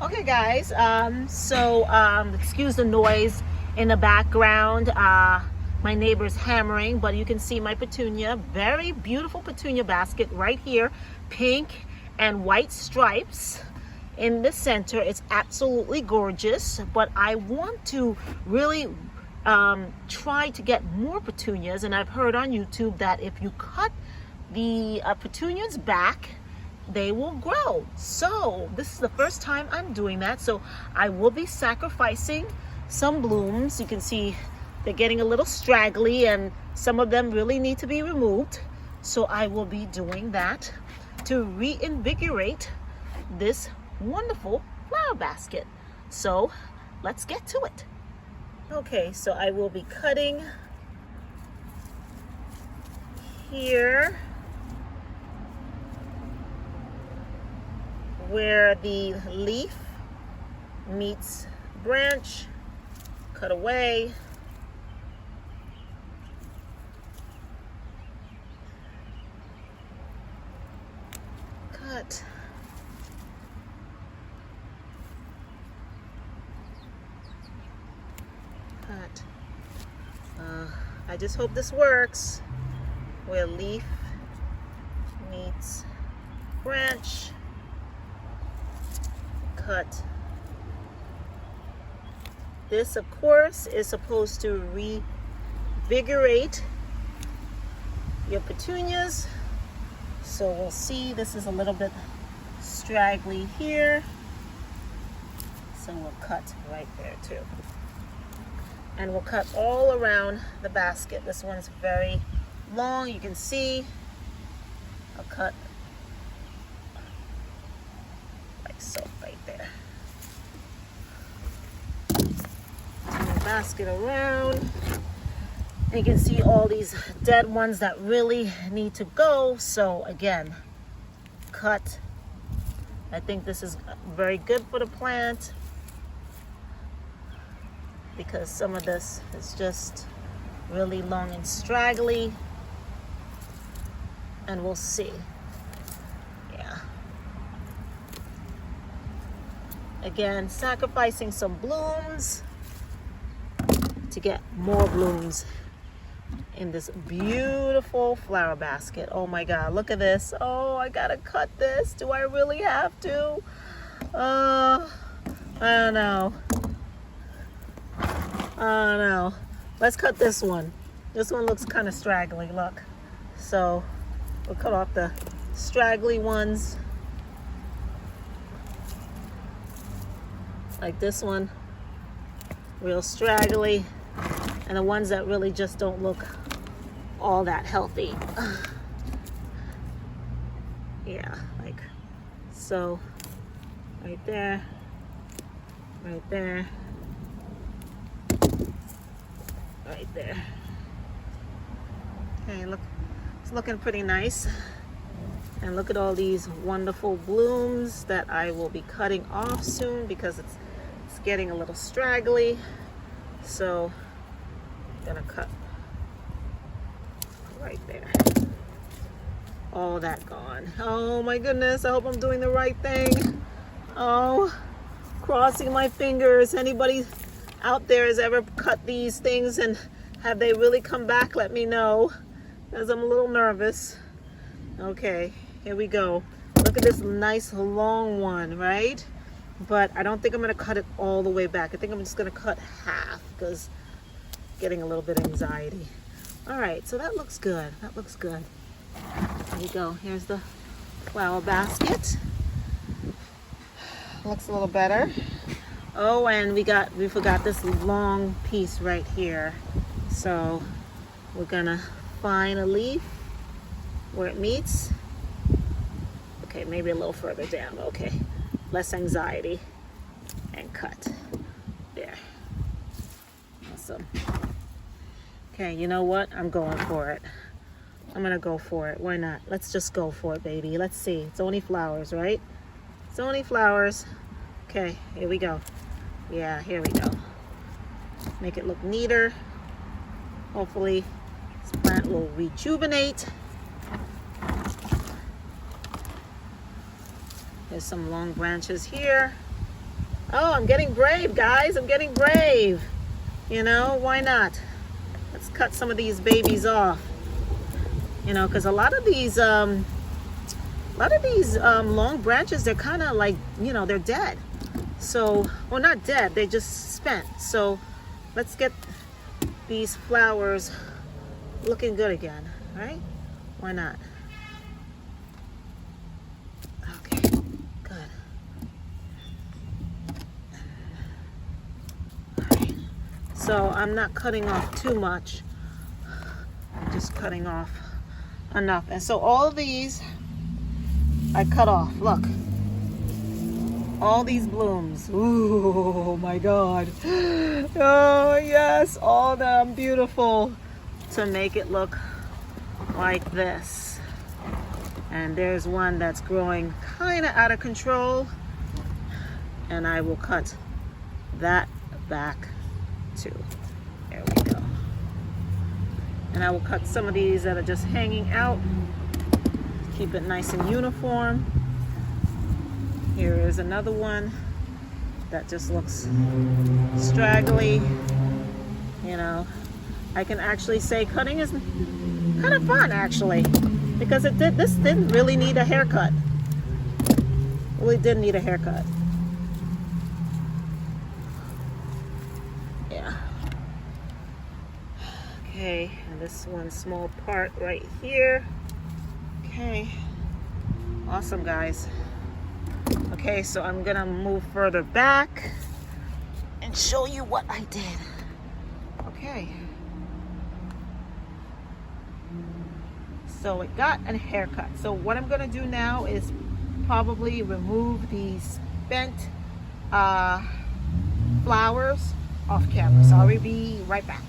Okay guys, excuse the noise in the background. My neighbor's hammering, but you can see my petunia, very beautiful petunia basket right here, pink and white stripes in the center. It's absolutely gorgeous, but I want to really try to get more petunias, and I've heard on YouTube that if you cut the petunias back, they will grow. So this is the first time I'm doing that, so I will be sacrificing some blooms. You can see they're getting a little straggly and some of them really need to be removed, so I will be doing that to reinvigorate this wonderful flower basket. So let's get to it. Okay, so I will be cutting here where the leaf meets branch. Cut away. Cut. Cut. I just hope this works. Where leaf meets branch. Cut. This, of course, is supposed to reinvigorate your petunias. So we'll see. This is a little bit straggly here, so we'll cut right there too. And we'll cut all around the basket. This one's very long, you can see. I'll cut like so right there. Turn the basket around. And you can see all these dead ones that really need to go. So again, cut. I think this is very good for the plant because some of this is just really long and straggly. And we'll see. Yeah. Again, sacrificing some blooms to get more blooms in this beautiful flower basket. Oh my God, look at this. Oh, I gotta cut this. Do I really have to? I don't know. I don't know. Let's cut this one. This one looks kind of straggly, look. So we'll cut off the straggly ones. Like this one, real straggly. And the ones that really just don't look all that healthy. Yeah, like so. Right there, right there, right there. Okay, look, it's looking pretty nice. And look at all these wonderful blooms that I will be cutting off soon because it's getting a little straggly. So I'm gonna cut right there. All that gone. Oh my goodness, I hope I'm doing the right thing. Oh, crossing my fingers. Anybody out there has ever cut these things and have they really come back? Let me know, because I'm a little nervous. Okay, here we go. Look at this nice long one, right? But I don't think I'm gonna cut it all the way back. I think I'm just gonna cut half because getting a little bit of anxiety. All right, so that looks good. That looks good. There you go. Here's the flower basket. Looks a little better. Oh, and we forgot this long piece right here. So we're gonna find a leaf where it meets. Okay, maybe a little further down. Okay, less anxiety. And cut. There. Awesome. Okay, you know what? I'm going for it. I'm gonna go for it. Why not? Let's just go for it, baby. Let's see. It's only flowers, right? It's only flowers. Okay, here we go. Yeah, here we go. Make it look neater. Hopefully this plant will rejuvenate. There's some long branches here. Oh, I'm getting brave, guys. I'm getting brave. You know, why not? Let's cut some of these babies off. You know, because a lot of these long branches, they're kind of like, you know, they're dead. So, well, not dead, they just spent. So let's get these flowers looking good again, right? Why not? Okay, good. All right. So I'm not cutting off too much. I'm just cutting off enough. And so all of these I cut off. Look. All these blooms. Ooh, my God. Oh, yes. All them beautiful to make it look like this. And there's one that's growing kind of out of control. And I will cut that back too. There we go. And I will cut some of these that are just hanging out. Keep it nice and uniform. Here is another one that just looks straggly. You know, I can actually say cutting is kind of fun actually, because this didn't really need a haircut. Really didn't need a haircut. Yeah. Okay, and this one small part right here. Okay, awesome, guys. Okay, so I'm gonna move further back and show you what I did. Okay. So it got a haircut. So what I'm gonna do now is probably remove these bent flowers off camera. So I'll be right back.